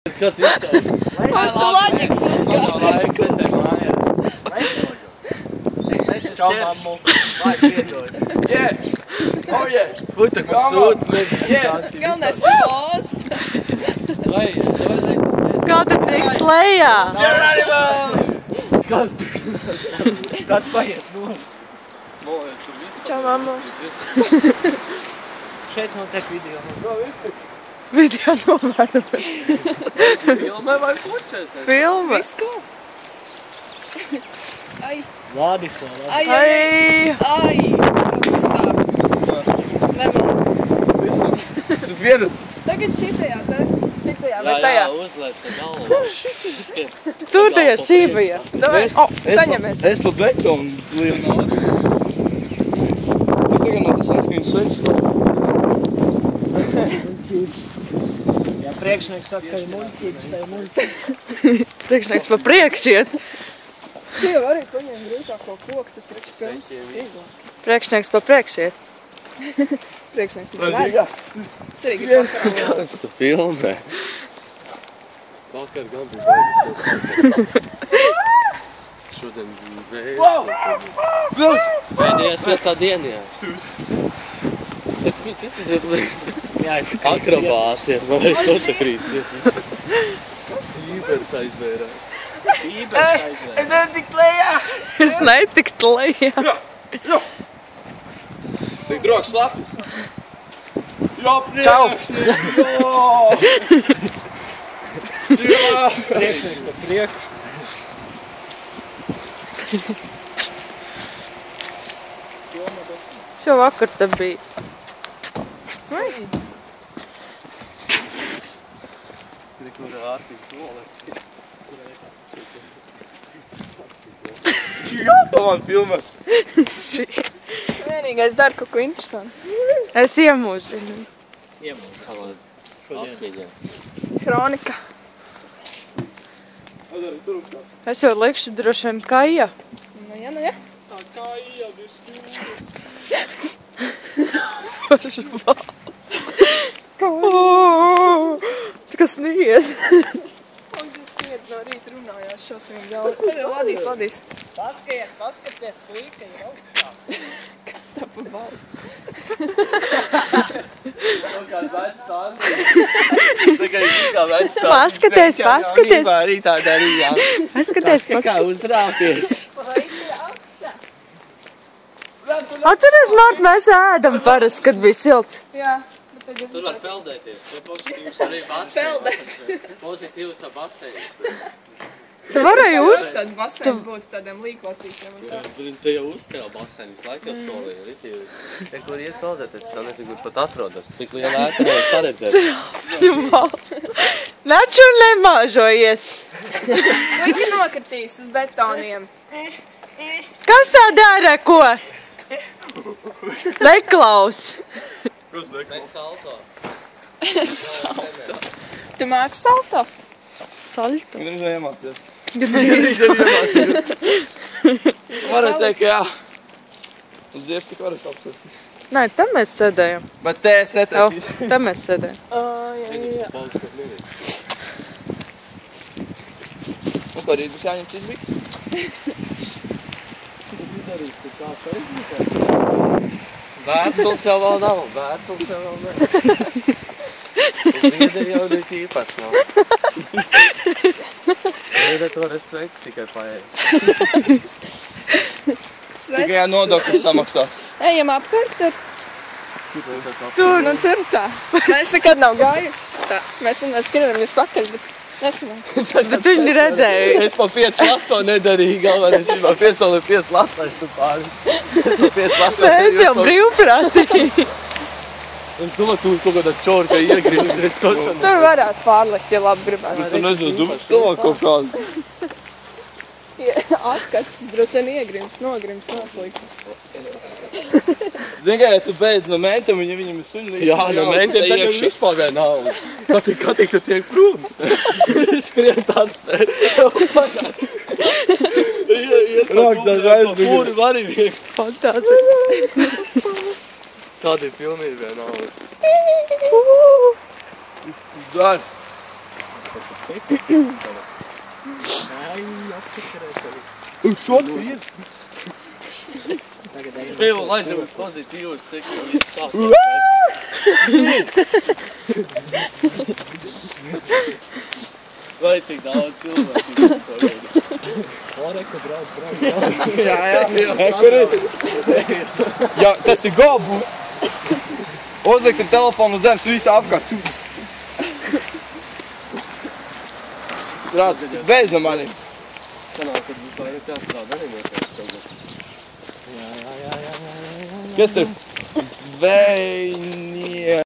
Kāds izskatās? Uz loģikas uzkāpēc. Čau, mammu. Vai, piedod. Oh, yeah. Futak man sūt. Galvenais post. Vai, Kā tu tiks lejā? Kāds paiet nos. Čau, mammu. Šeit notiek video. Video novērojumi. Filmē vai pučēs? Filma. Viss ko? Ai, Vladislava. ai, Ai. ai. Viss sāp. Neman. Vienas. Tagad šitajā, te. Šitajā, vai Jā, tajā? uzliec pa galvu. Tur tajā šībajā. O, saņemies. Es pa betonu lienu. Tagad no tas sanskriņu sveču. Jā, priekšnieks saka, ka ir muļķības, tā ir muļķības. Priekšnieks pa priekšiet. Tu jau arī paņem grūtāko koku, tad taču pilns. Priekšnieks pa priekšiet. Priekšnieks mums vēd. Es arī gribu pakarāt. Kāds tu filmē? Vakar gan bija baigas. Šodien bija vējs. Pēdējā svētā dienā. Tak viņi tas ir akrobāti, man vairs nošakrīt. Ībers aizvērās. Es netikt lejā! Es netiktu lejā. Tik groks lapis. Jā, Čau! Priekšnieks pa priekšu. Šo vakar te bija. Kur ārtīs nolēt. Jā, to man filmē. Vienīgais dara kaut ko interesantu. Es iemūžinu. Atmiņā. Kronika. Es jau likšu droši vien kaija. Nu ja, nu ja. Tā kā ija, viss Kas sniedz? Un tas sniedz no rīta runājās šausmīgi daudz. Ladīs. Paskaties, plīka ir augstā. Kas tā pa balts? Kāds vecs stāns. Tikai kā vecs stāns. Paskaties. Arī tā darījām. Paskaties, Kā uzrāpies. Atceries, Mārt, mēs ēdam parasti, kad bija silts. Jā. Bet tagad Tur var peldēties. To pozitīvs arī basēns. Peldēt. Pozitīvs ar basēns. Tu varēji Tāds basēns būtu tādiem līkocīšiem un tā. Te jau uzcēla basēni, visu laiku jau solīja. Ritīvi. Te, kur iet peldēties, es nezinu, kur pat atrodas. Tik liela ēka nevar paredzēt. Naču nemāžojies. Puika nokritīs uz betoniem. Kas tā dara, ko? Neklaus. Nek salto. Tu māki salto? Salto. Gan arī iemācies. Nē, Varētu teikt, ka jā. Uz dzies tik varētu apsvērt. tam mēs sēdējam. Bet te es Jau, neteikšu. tam mēs sēdējam. Jā. Nu, parīt būs jāņem cits biks. Vērtuls jau vēl nav. Līdzi jau ir īpaši nav. Līdzi to respekts tikai paēst. Tikai jā nodokļus samaksās. Ejam apkārt tur. Tur, nu tur tā. Mēs nekad nav gājuši tā. Mēs skrienamies pakaļ, bet nesanāk. Bet viņi redzēja. Es pa 5 lato nedarīju, galvenais ir pa 5 vai 5 latais tu pāri. Mēs jau brīvprātīgi. Es domāju, tu kaut kādā čorka iegrīzies tošana. Tur varētu pārlikt, ja labi gribētu. Tu nezinu, tu cilvēku kaut kādu. Atkarts droši vien iegrims, nogrims, noslīgs. Zini, kā, ja tu beidz no mēntiem, viņam ir suņi. Jā, no mēntiem tagad vispār vienalga. Kā tik tu tiek prom? Skrien tāds te. Rāk, tā gaisa. Pūri var arī vienkārši. Fantāzija. Tādi filmi ir vienalga. Dar. Čotku ir. Evo, laižam uz pozitīvus, seku, viss tā. Vai cik daudz cilvēku. Jā. Kur ir? Jā, tas ir gobus. Uzliksim telefonu uz zemes visu apkārt. Rāds, beidz no maniem. Sanāk, kad būs vai nekāds tāda arī nekāds tagad. Kas tur? Vēni.